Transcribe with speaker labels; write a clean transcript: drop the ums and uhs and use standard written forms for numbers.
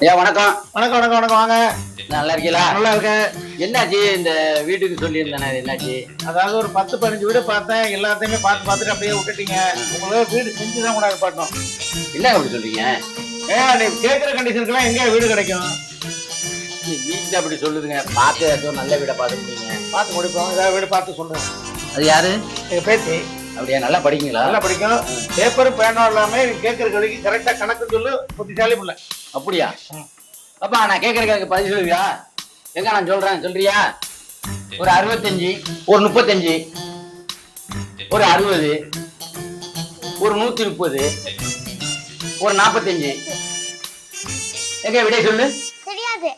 Speaker 1: ஐயா வணக்கம்.
Speaker 2: வணக்கம் வணக்கம் வணக்கம் வாங்க.
Speaker 1: நல்லா இருக்கீங்களா?
Speaker 2: நல்லா இருக்கேன்.
Speaker 1: என்னாச்சு இந்த வீட்டுக்கு சொல்லியிருந்தேன், என்னாச்சு?
Speaker 2: அதாவது ஒரு 10-15 வீடு பார்த்தேன். எல்லாத்தையுமே பார்த்துட்டு அப்படியே விட்டுட்டீங்க. உங்களுக்கு வீடு செஞ்சு தான் கூட பாட்டோம்.
Speaker 1: என்ன அப்படி சொல்றீங்க?
Speaker 2: நீ கேட்குற கண்டிஷனுக்குலாம் எங்கே வீடு கிடைக்கும்?
Speaker 1: வீட்டுல அப்படி சொல்லுதுங்க. பார்த்து ஏதோ நல்ல வீடை பார்த்து முடியுங்க.
Speaker 2: பார்த்து முடிப்போம். ஏதாவது வீடு பார்த்து சொல்றேன்.
Speaker 1: அது யாரு?
Speaker 2: எங்கள் பேத்தி.
Speaker 1: அப்படியா? நல்லா படிக்கீங்களா?
Speaker 2: நல்லா படிக்கும். பேப்பர் பேனா எல்லாமே கேட்குற கடைக்கு கரெக்டாக கணக்கு சொல்லு. புத்திசாலி பிள்ளை.
Speaker 1: அப்படியா? அப்பா நான் கேட்கறதுக்கு பதில் சொல்லுவியா? எங்க நான் சொல்றேன், சொல்றியா? ஒரு 65, ஒரு 35, ஒரு 60, ஒரு 130, ஒரு 45. எங்க விடைய சொல்லு. தெரியாது.